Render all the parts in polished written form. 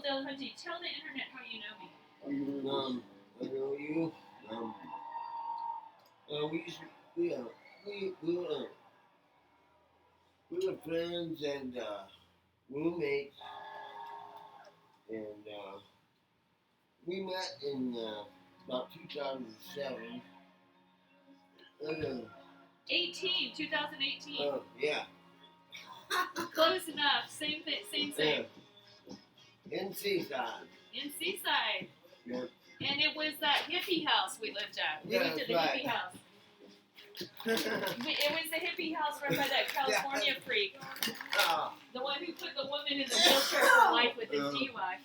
Dillahunty, tell the internet how you know me. I know you. We were friends and roommates, and we met in about 2007. 2018. Oh, yeah. Close enough. Same thing. Same. In Seaside. In Seaside. Yeah. And it was that hippie house we lived at. We lived at the hippie house. It was the hippie house run by that California freak. The one who put the woman in the wheelchair for life with his DUI.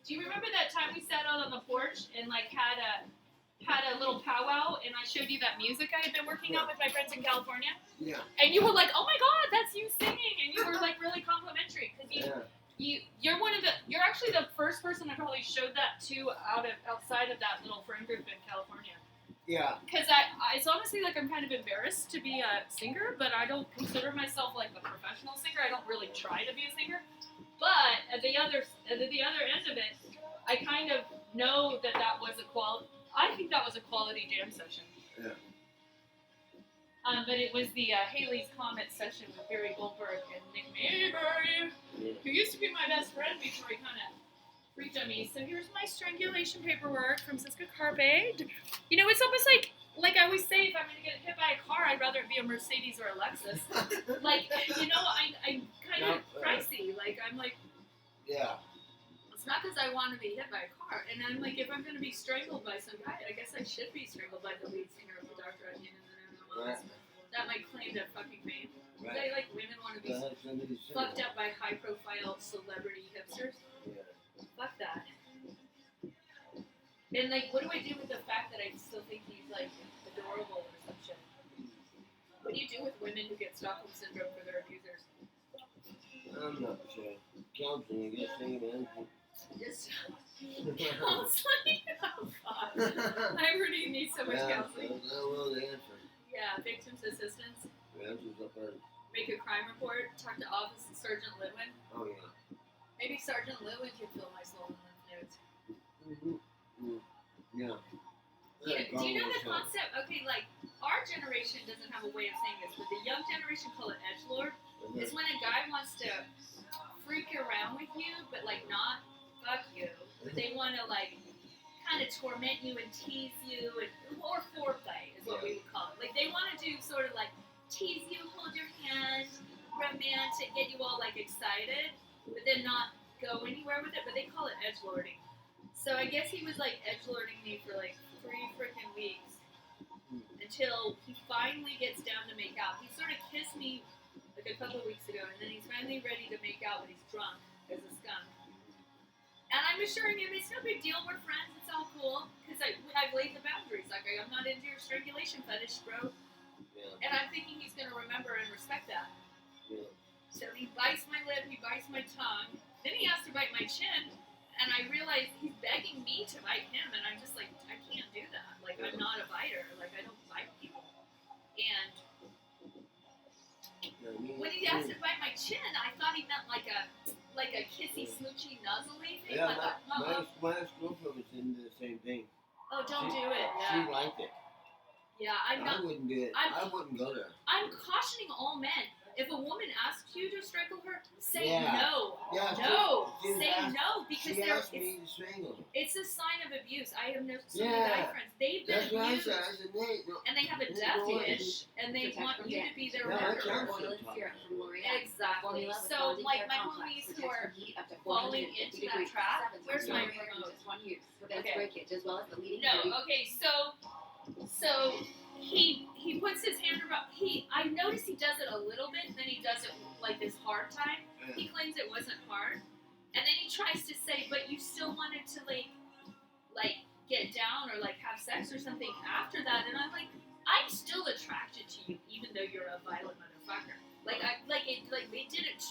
Do you remember that time we sat out on the porch and like had a little powwow and I showed you that music I had been working on with my friends in California? Yeah. And you were like, "Oh my God, that's you singing!" And you were like really complimentary because you're actually the first person I probably showed that to outside of that little friend group in California. Yeah. Because it's honestly like I'm kind of embarrassed to be a singer, but I don't consider myself like a professional singer. I don't really try to be a singer. But at the other end of it, I kind of know that was a quality. I think that was a quality jam session. Yeah. But it was the Haley's Comet session with Barry Goldberg and Nick Mayberry, who used to be my best friend before he kind of freaked on me. So here's my strangulation paperwork from Siska Carpe. You know, it's almost like I always say, if I'm going to get hit by a car, I'd rather it be a Mercedes or a Lexus. Like, you know, I'm kind of pricey. Like, I'm like... Yeah. It's not because I want to be hit by a car. And I'm like, if I'm going to be strangled by some guy, I guess I should be strangled by the lead singer of the Dr. Adrienne and the Animals. That might claim to fucking fame. Right. Like, women want to be fucked up by high-profile celebrity hipsters. Yeah. Fuck that. And, like, what do I do with the fact that I still think he's, like, adorable or some shit? What do you do with women who get Stockholm Syndrome for their abusers? I'm not sure. Counseling, I guess, man. Just counseling? Oh, God. I already need so much counseling. I don't know the answer. Yeah, victims assistance. The answer's up there. Make a crime report. Talk to Office Sergeant Litwin. Oh, yeah. Maybe Sergeant Litwin can fill my soul in lymph nodes. Yeah. Do you know the concept? Okay, like, our generation doesn't have a way of saying this, but the young generation call it edgelord. It's when a guy wants to freak around with you, but, like, not fuck you. But they want to, like, kind of torment you and tease you, or foreplay is what we would call it. Like, they want to do sort of, like, tease you, hold your hand, romantic, get you all, like, excited, but then not go anywhere with it, but they call it edgelording. So I guess he was, like, edgelording me for, like, 3 freaking weeks until he finally gets down to make out. He sort of kissed me, like, a couple of weeks ago, and then he's finally ready to make out, but he's drunk as a skunk. And I'm assuring him it's no big deal, we're friends, it's all cool, because I've laid the boundaries. Like, I'm not into your strangulation fetish, bro. Yeah. And I'm thinking he's going to remember and respect that. Yeah. So he bites my lip, he bites my tongue, then he has to bite my chin, and I realize he's begging me to bite him, and I'm just like, I can't do that. Like, I'm not a biter. Like, I don't bite people. And when he asked to bite my chin, I thought he meant like a kissy, smoochy, nuzzly thing. Yeah, like my ex-girlfriend was in the same thing. Oh, don't do it. Yeah. She liked it. Yeah, I wouldn't do it. I wouldn't go there. I'm cautioning all men. If a woman asks you to strangle her, say no. Yeah, no. Say no, because me to strangle her. It's a sign of abuse. I have so many guy friends. They've been abused. And they have a death wish, and they want you to be their murderer. Exactly. So, like, my homies who are falling into that trap, where's my remote? Okay. No, okay, so he puts his hand around, I noticed he does it a little bit, and then he does it like this hard time. He claims it wasn't hard. And then he tries to say, but you still wanted to like get down or like have sex or something after that. And I'm like, I'm still attracted to you, even though you're a violent motherfucker. They didn't.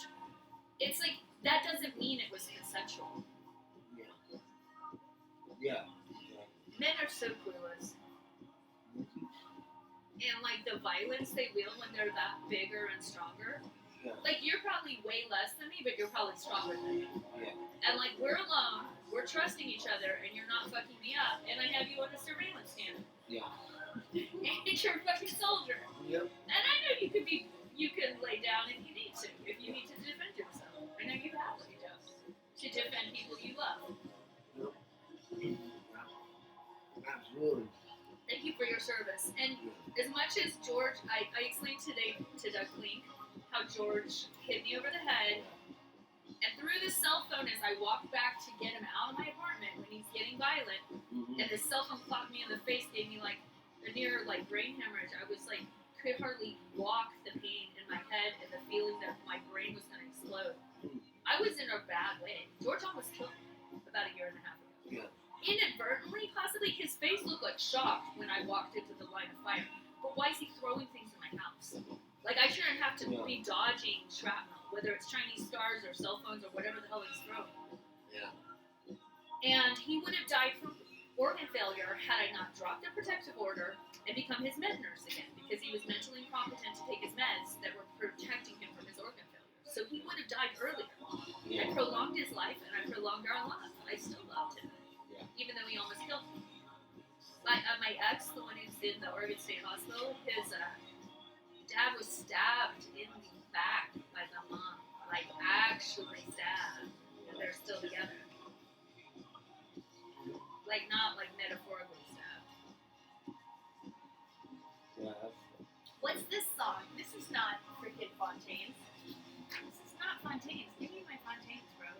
It's like that doesn't mean it was consensual. Yeah. Men are so clueless. and like the violence they wield when they're that bigger and stronger. Yeah. Like you're probably way less than me, but you're probably stronger than me. Yeah. And like we're alone, we're trusting each other, and you're not fucking me up, and I have you on a surveillance cam. Yeah. And you're a fucking soldier. Yep. And I know you can lay down if you need to, if you need to defend yourself. I know you have laid down to defend people you love. Yep. Absolutely. Thank you for your service. And as much as George, I explained today to Doug Klink how George hit me over the head, and through the cell phone as I walked back to get him out of my apartment when he's getting violent, and the cell phone clocked me in the face, gave me like a near like brain hemorrhage. I was like, could hardly walk, the pain in my head and the feeling that my brain was going to explode. I was in a bad way. George almost killed me about a year and a half ago. Yeah. Inadvertently, possibly, his face looked like shocked when I walked into the line of fire. But why is he throwing things in my house? Like, I shouldn't have to be dodging shrapnel, whether it's Chinese stars or cell phones or whatever the hell he's throwing. Yeah. And he would have died from organ failure had I not dropped a protective order and become his med nurse again, because he was mentally incompetent to take his meds that were protecting him from his organ failure. So he would have died earlier. Yeah. I prolonged his life, and I prolonged our life. I still loved him. Yeah. Even though he almost killed me. My ex, the one who's in the Oregon State Hospital, his dad was stabbed in the back by the mom. Like, actually stabbed. And they're still together. Like, not like metaphorically stabbed. Yeah. What's this song? This is not freaking Fontaine's. This is not Fontaine's. Give me my Fontaine's, bro.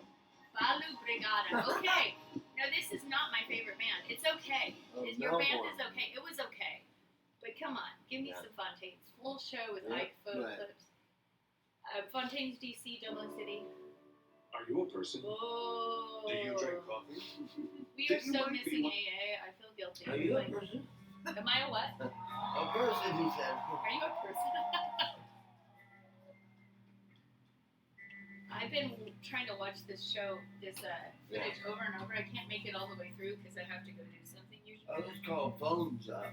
Balu Brigada. Okay. No, this is not my favorite band. It's okay. Your band is okay. It was okay. But come on, give me some Fontaine's. Full show with iPhone clips. Fontaine's DC, Dublin City. Are you a person? Oh. Do you drink coffee? We are so missing AA. I feel guilty. Are you a person? Am I a what? A person, he said. Are you a person? I've been trying to watch this show, this footage over and over. I can't make it all the way through because I have to go do something usually. Oh, it's called Phones Up.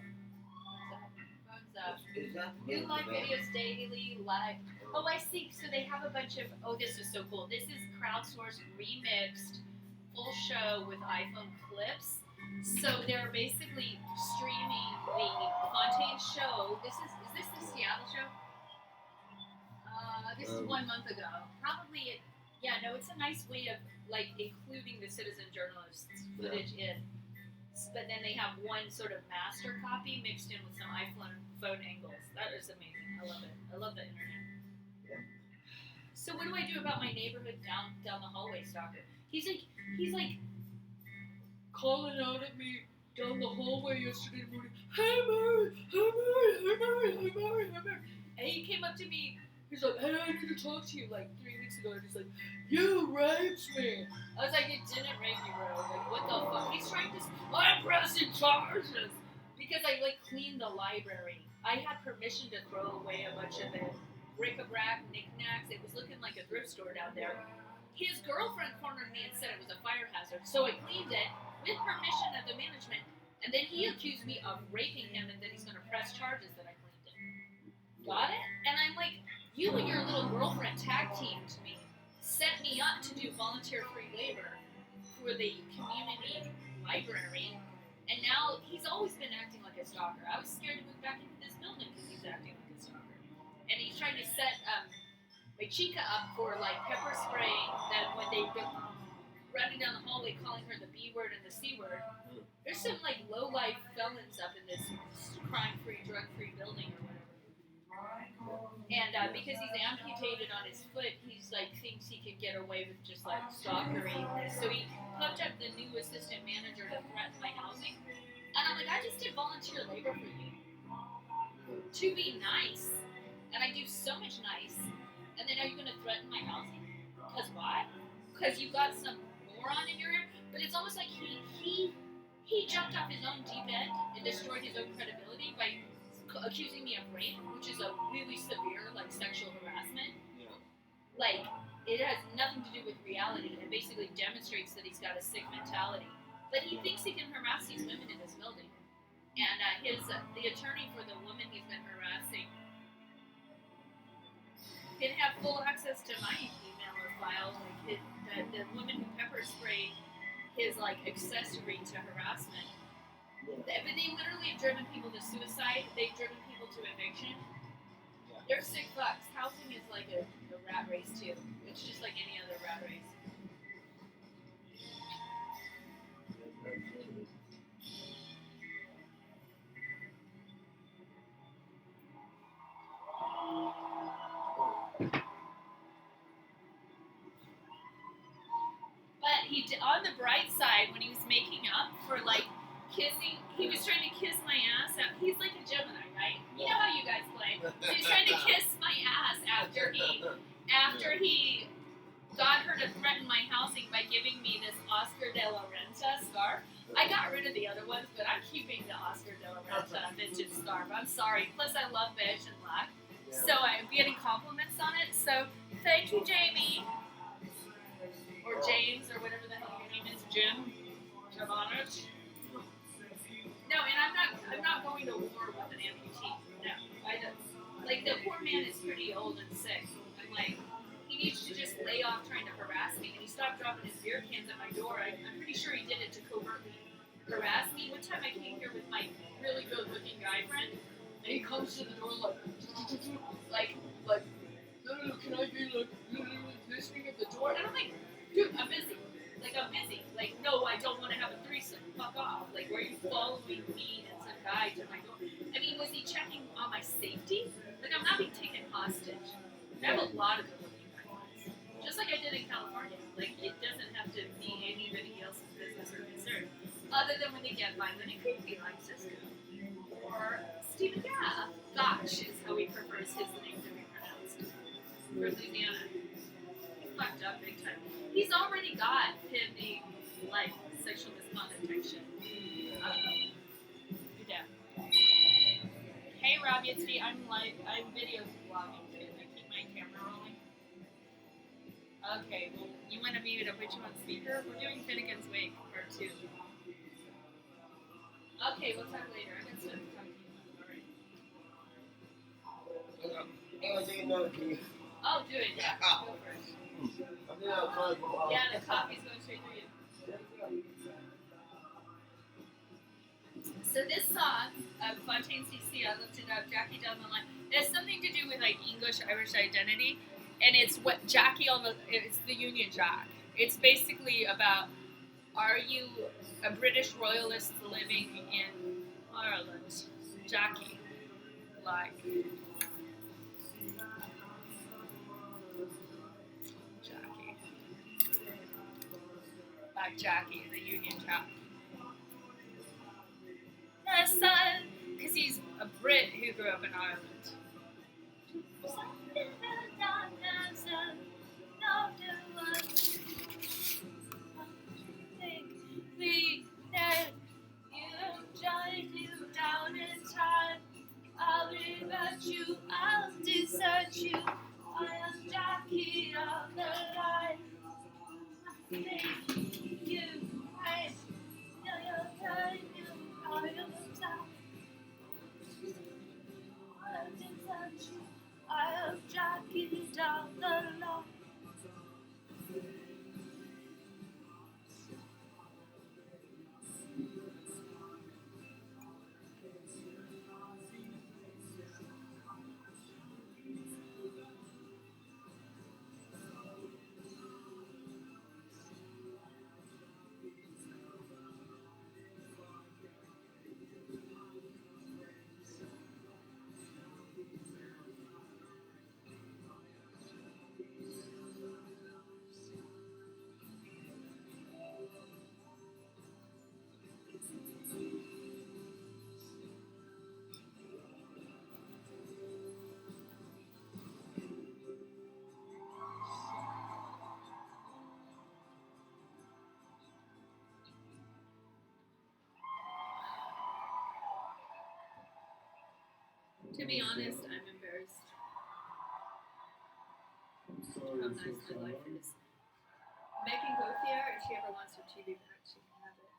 Phones Up. Is that the New name live of it? videos daily, live. Oh, I see. So they have a bunch of, this is so cool. This is crowdsourced, remixed, full show with iPhone clips. So they're basically streaming the Fontaine show. Is this the Seattle show? This is 1 month ago. Probably, it's a nice way of, like, including the citizen journalists' footage in. But then they have one sort of master copy mixed in with some iPhone phone angles. That is amazing. I love it. I love the internet. Yeah. So what do I do about my neighborhood down the hallway stalker? He's like calling out at me down the hallway yesterday morning. Hey Mary, hey Mary, hey Mary, hey Mary, hey Mary. And he came up to me. He's like, hey, I need to talk to you, like 3 weeks ago. And he's like, you raped me. I was like, it didn't rape you, bro. Like, what the fuck? He's trying to, I'm pressing charges. Because I, like, cleaned the library. I had permission to throw away a bunch of the bric-a-brac knickknacks. It was looking like a thrift store down there. His girlfriend cornered me and said it was a fire hazard. So I cleaned it with permission of the management. And then he accused me of raping him, and then he's going to press charges that I cleaned it. Got it? And I'm like, you and your little girlfriend tag teamed me, set me up to do volunteer free labor for the community library, and now he's always been acting like a stalker. I was scared to move back into this building because he's acting like a stalker. And he's trying to set my chica up for like pepper spraying, that when they're running down the hallway calling her the B word and the C word. There's some like low life felons up in this crime free, drug free building or whatever. And because he's amputated on his foot, he's like thinks he can get away with just like stalkery. So he pumped up the new assistant manager to threaten my housing. And I'm like, I just did volunteer labor for you to be nice, and I do so much nice. And then are you going to threaten my housing? Because why? Because you got some moron in your ear. But it's almost like he jumped off his own deep end and destroyed his own credibility by accusing me of rape, which is a really severe, like, sexual harassment. Yeah. Like, it has nothing to do with reality. It basically demonstrates that he's got a sick mentality. But he thinks he can harass these women in this building. And the attorney for the woman he's been harassing can have full access to my email or files. Like the woman who pepper sprayed his like accessory to harassment. But they literally have driven people to suicide. They've driven people to eviction. They're sick fucks. Housing is like a rat race too. It's just like any other rat race. But on the bright side, when he was making up for like kissing, he was trying to kiss my ass. He's like a Gemini, right? You know how you guys play. So he's trying to kiss my ass after he got her to threaten my housing by giving me this Oscar de la Renta scarf. I got rid of the other ones, but I'm keeping the Oscar de la Renta vintage scarf. I'm sorry. Plus, I love beige and black. So I'm getting compliments on it. So thank you, Jamie. Or James, or whatever the hell your name is. Jim? Javanich? No, and I'm not going to war with an amputee. No. I don't. Like, the poor man is pretty old and sick. I'm like, he needs to just lay off trying to harass me. And he stopped dropping his beer cans at my door. I'm pretty sure he did it to covertly harass me. One time I came here with my really good-looking guy friend, and he comes to the door like, no, can I be listening at the door? And I'm like, dude, I'm busy. Like, no, I don't want to have a threesome. Fuck off. Like, why are you following me and some guy to my door? I mean, was he checking on my safety? Like, I'm not being taken hostage. I have a lot of good-looking guys. Just like I did in California. Like, it doesn't have to be anybody else's business or concern. Other than when they get violent and creepy, like Cisco. Or Stephen Gaff. Gotch is how he prefers his name to be pronounced. For Louisiana. He fucked up big time. He's already got pending, like, sexual misconduct type shit. You're down. Hey, Robbie, it's me. I'm video vlogging. Can I keep my camera rolling? Okay, well, you want to mute it? Put you on speaker? We're doing Finnegan's Wake, part 2. Okay, we'll talk later. I'm going to talk to you. Alright. Oh, do it, yeah. Go first. Yeah, the coffee's going straight through you. So this song of Fontaine CC, I looked it up, Jackie Down the Line, it has something to do with like English-Irish identity, and it's what Jackie it's the Union Jack. It's basically about, are you a British royalist living in Ireland? Jackie, like... Jackie, the Union Jack. The sun, because he's a Brit who grew up in Ireland. Down in time, I'll regret you, I'll desert you. I am Jackie of the line. You, I know you're kind, you are your time. I desert you, I am Jackie down the line. To be honest, I'm embarrassed how nice my life is. Megan Gauthier, if she ever wants her TV back, she can have it.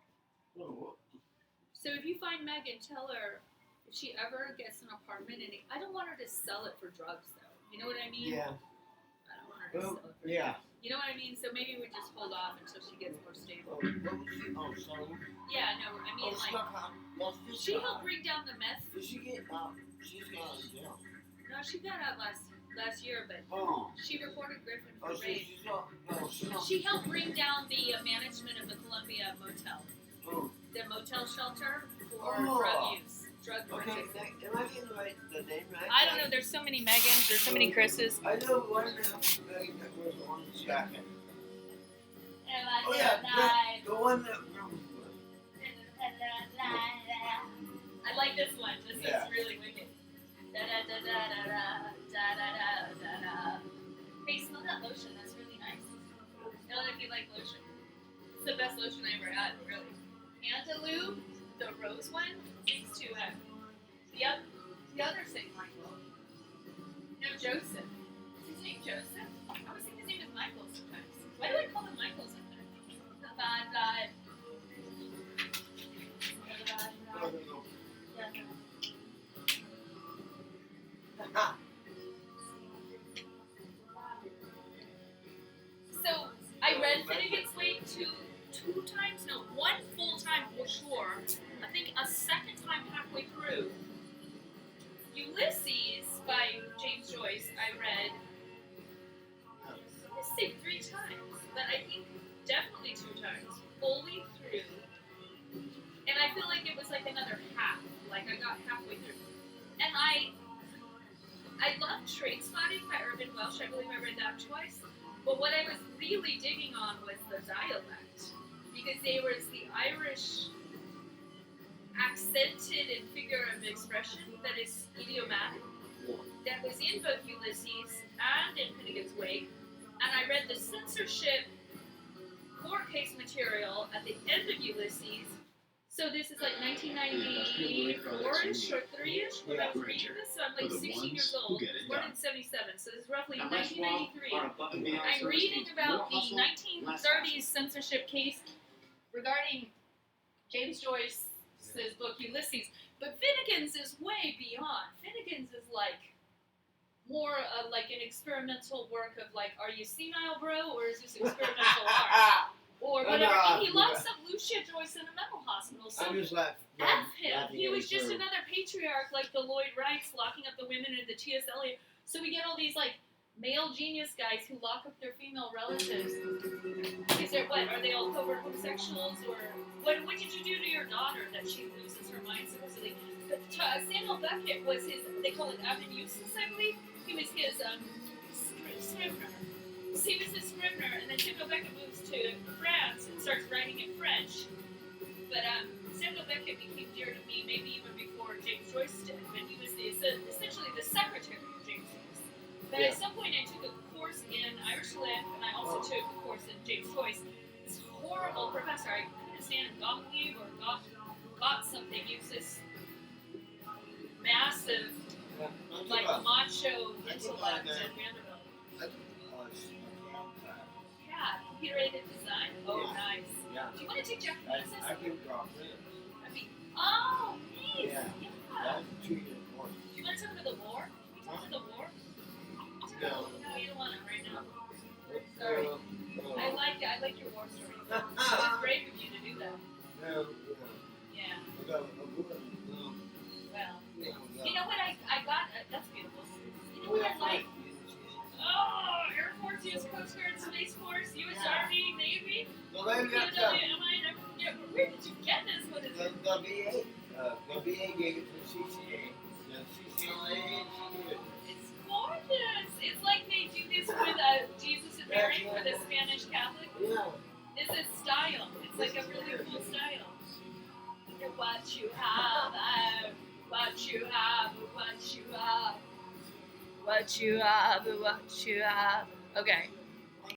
So if you find Megan, tell her if she ever gets an apartment, and I don't want her to sell it for drugs, though. You know what I mean? Yeah. I don't want her to Well, sell it for yeah. You know what I mean? So maybe we just hold off until she gets more stable. What was she? Oh, so. Yeah, no, I mean, like, she helped bring down the meth. Did she get out? She's got out of jail. No, she got out last year, but Oh. she reported Griffin for Oh, so rape. she's not. No, she's not. She helped bring down the management of the Columbia Motel, Oh. the motel shelter for Oh. drug use, drug Okay, purchase. am I getting the name right? I don't know. There's so many Megans. There's so many Chris's. I know one that was on the jacket. And I Oh yeah, the one that. I like this one. This Yeah. is really wicked. Da da da da da da da da da da. Hey, smell that lotion. That's really nice. Know if you like lotion. It's the best lotion I ever had, really. Antelope, the rose one, thanks to the other Saint Michael. No, Joseph. Is his name Joseph? I always think his name is Michael sometimes. Why do I call him Michael sometimes? So I read Finnegan's Wake two times, no, one full time for sure. I think a second time halfway through. Ulysses by James Joyce I read, let's say 3 times, but I think definitely 2 times, fully through. And I feel like it was like another half, like I got halfway through. And I love Train Spotting by Irvin Welsh. I believe I read that twice. But what I was really digging on was the dialect, because there was the Irish accented and figure of expression that is idiomatic, that was in both Ulysses and in Finnegan's Wake. And I read the censorship court case material at the end of Ulysses. So this is like 1994-ish or 3-ish when I was reading this. So I'm like 16 years old. Born in 77. So this is roughly 1993. I'm reading about the 1930s censorship case regarding James Joyce's book Ulysses. But Finnegan's is way beyond. Finnegan's is like more like an experimental work of like, are you senile, bro, or is this experimental art? Or whatever. And he locks up Lucia Joyce in a mental hospital. So I'm just laughing. F him. He was just another patriarch like the Lloyd Wrights locking up the women in the T.S. Eliot. So we get all these like male genius guys who lock up their female relatives. Is there what? Are they all covert homosexuals? Or what did you do to your daughter that she loses her mind supposedly? But Samuel Beckett was his, they call it amanuensis, I believe. He was his scrivener. So he was his scrivener, and then Samuel Beckett moves to France and starts writing in French. But Samuel Beckett became dear to me maybe even before James Joyce did, when he was essentially the secretary of James Joyce. But at some point I took a course in Irish Lit, and I also took a course in James Joyce. This horrible professor, I couldn't stand Gottlieb or got something. He was this massive, like macho intellect at Vanderbilt. Yeah, computer-aided design. Oh, nice. Yeah. Do you want to take Japanese? I can draw it. Oh, nice. Yeah. That's 2-year course. Do you want to talk about the war? Can we talk about the war? No. No, you don't want it right now. Sorry. I like your war story. It was brave of you to do that. Yeah. Well, you know what I got? That's beautiful. You know what I like? Oh, Air Force, U.S. Coast Guard, Space Force, U.S. Army, Navy. Well, maybe that's where did you get this? What is it? the VA. The VA gave it to CCA. The CCA. It's gorgeous. It's like they do this with Jesus and Mary for the Spanish Catholic. Yeah. It's a style. It's like a really cool style. What you have, what you have, what you have. What you have, what you have. Okay.